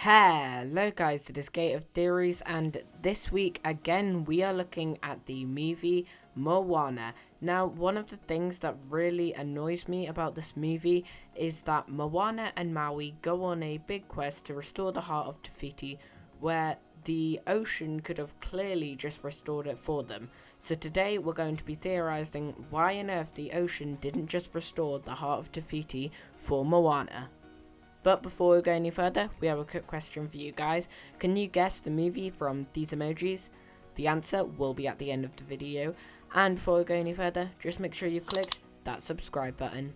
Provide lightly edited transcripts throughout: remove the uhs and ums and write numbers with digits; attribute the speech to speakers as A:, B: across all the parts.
A: Hello guys, it is Gate of Theories, and this week again we are looking at the movie Moana. Now, one of the things that really annoys me about this movie is that Moana and Maui go on a big quest to restore the heart of Te Fiti, where the ocean could have clearly just restored it for them. So today we're going to be theorizing why on earth the ocean didn't just restore the heart of Te Fiti for Moana. But before we go any further, we have a quick question for you guys. Can you guess the movie from these emojis? The answer will be at the end of the video. And before we go any further, just make sure you've clicked that subscribe button.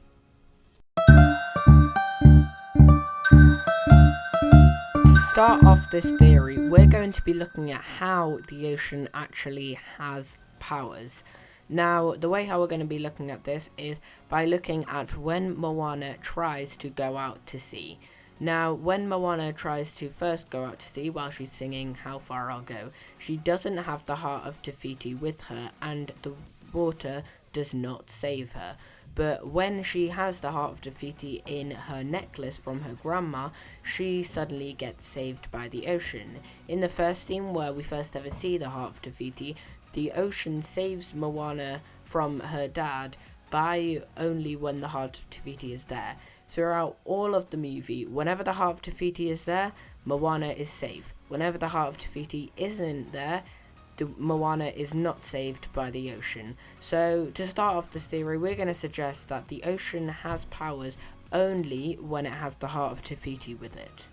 A: To start off this theory, we're going to be looking at how the ocean actually has powers. Now, the way how we're going to be looking at this is by looking at when Moana tries to go out to sea. Now, when Moana tries to first go out to sea while she's singing How Far I'll Go, she doesn't have the heart of Te Fiti with her, and the water does not save her. But when she has the heart of Te Fiti in her necklace from her grandma, she suddenly gets saved by the ocean. In the first scene where we first ever see the heart of Te Fiti, the ocean saves Moana from her dad by only when the heart of Te Fiti is there. Throughout all of the movie, whenever the heart of Te Fiti is there, Moana is safe. Whenever the heart of Te Fiti isn't there, Moana is not saved by the ocean. So to start off this theory, we're going to suggest that the ocean has powers only when it has the heart of Te Fiti with it.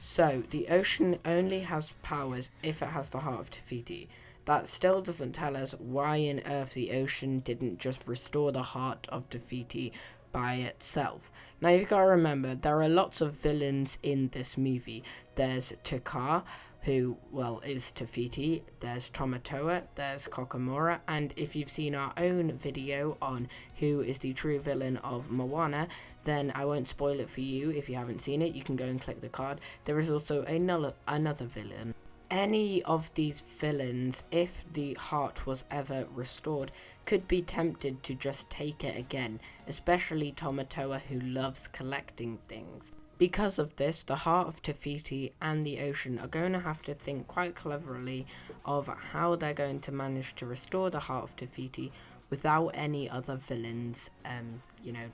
A: So the ocean only has powers if it has the heart of Te Fiti. That still doesn't tell us why on earth the ocean didn't just restore the heart of Te Fiti by itself. Now, you've got to remember, there are lots of villains in this movie. There's Te Kā, who, well, is Te Fiti. There's Tamatoa, there's Kokomora, and if you've seen our own video on who is the true villain of Moana, then I won't spoil it for you. If you haven't seen it, you can go and click the card. There is also another villain. Any of these villains, if the heart was ever restored, could be tempted to just take it again, especially Tamatoa, who loves collecting things. Because of this, the heart of Te Fiti and the ocean are going to have to think quite cleverly of how they're going to manage to restore the heart of Te Fiti without any other villains,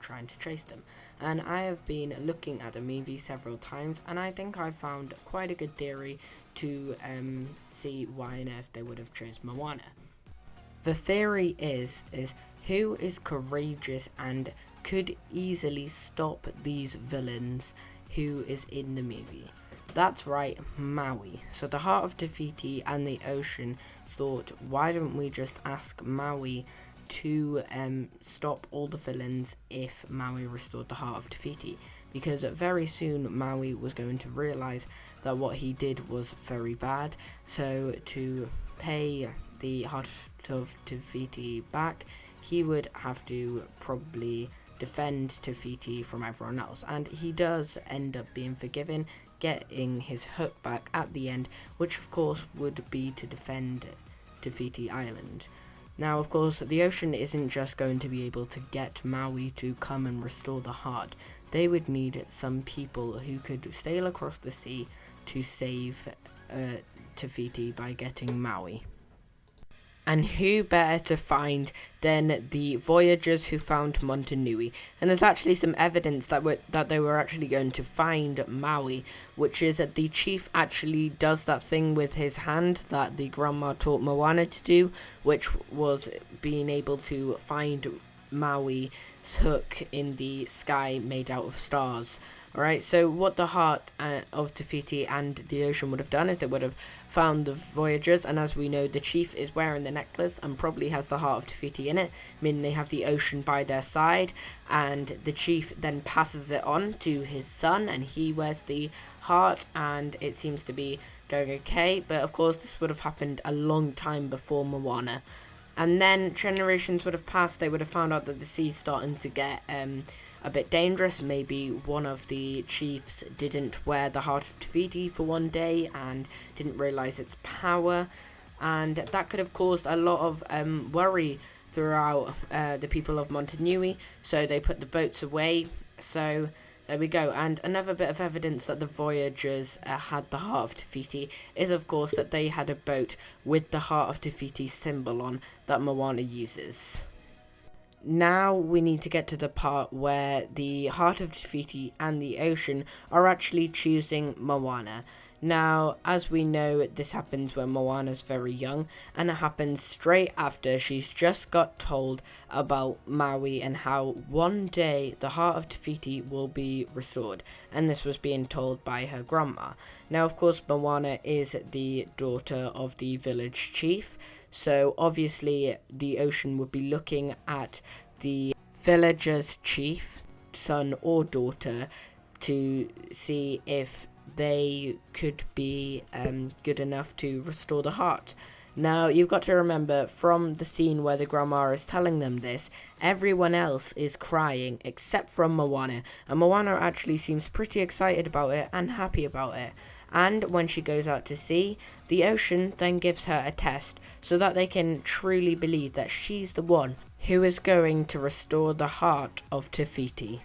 A: trying to chase them. And I have been looking at the movie several times, and I think I found quite a good theory to see why on earth they would have chose Moana. The theory is who is courageous and could easily stop these villains who is in the movie. That's right, Maui. So the heart of Te Fiti and the ocean thought, why don't we just ask Maui to stop all the villains if Maui restored the heart of Te Fiti? Because very soon Maui was going to realize that what he did was very bad. So to pay the heart of Te Fiti back, he would have to probably defend Te Fiti from everyone else. And he does end up being forgiven, getting his hook back at the end, which of course would be to defend Te Fiti Island. Now, of course, the ocean isn't just going to be able to get Maui to come and restore the heart. They would need some people who could sail across the sea to save Te Fiti by getting Maui. And who better to find than the voyagers who found Motunui? And there's actually some evidence that they were actually going to find Maui, which is that the chief actually does that thing with his hand that the grandma taught Moana to do, which was being able to find Maui's hook in the sky made out of stars. Alright, so what the heart of Te Fiti and the ocean would have done is they would have found the voyagers, and as we know, the chief is wearing the necklace and probably has the heart of Te Fiti in it, meaning they have the ocean by their side, and the chief then passes it on to his son, and he wears the heart, and it seems to be going okay. But of course, this would have happened a long time before Moana. And then generations would have passed, they would have found out that the sea's starting to get a bit dangerous. Maybe one of the chiefs didn't wear the heart of Te Fiti for one day and didn't realize its power, and that could have caused a lot of worry throughout the people of Motunui. So they put the boats away. So There we go. And another bit of evidence that the Voyagers had the Heart of Te Fiti is, of course, that they had a boat with the Heart of Te Fiti symbol on that Moana uses. Now we need to get to the part where the Heart of Te Fiti and the ocean are actually choosing Moana. Now, as we know, this happens when Moana's very young, and it happens straight after she's just got told about Maui and how one day the Heart of Te Fiti will be restored, and this was being told by her grandma. Now, of course, Moana is the daughter of the village chief, so obviously the ocean would be looking at the villager's chief, son or daughter, to see if they could be good enough to restore the heart. Now, you've got to remember, from the scene where the grandma is telling them this, everyone else is crying except from Moana, and Moana actually seems pretty excited about it and happy about it. And when she goes out to sea, the ocean then gives her a test so that they can truly believe that she's the one who is going to restore the heart of Te Fiti.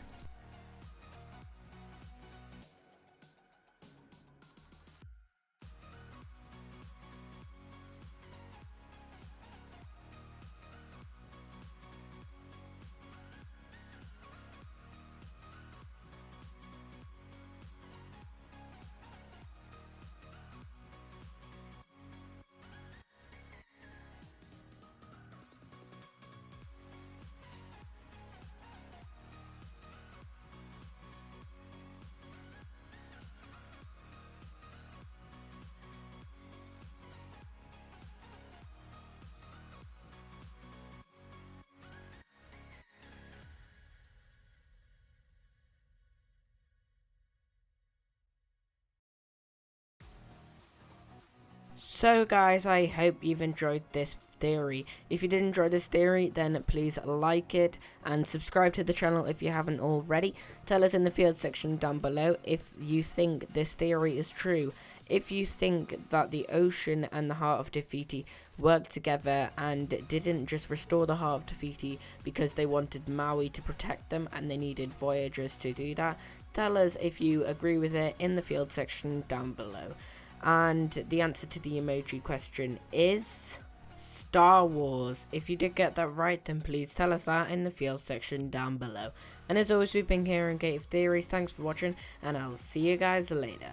A: So guys, I hope you've enjoyed this theory. If you did enjoy this theory, then please like it and subscribe to the channel if you haven't already. Tell us in the field section down below if you think this theory is true. If you think that the ocean and the Heart of Te Fiti worked together and didn't just restore the Heart of Te Fiti because they wanted Maui to protect them and they needed Voyagers to do that. Tell us if you agree with it in the field section down below. And the answer to the emoji question is Star Wars. If you did get that right, then please tell us that in the field section down below. And as always, we've been here in Gate of Theories. Thanks for watching, and I'll see you guys later.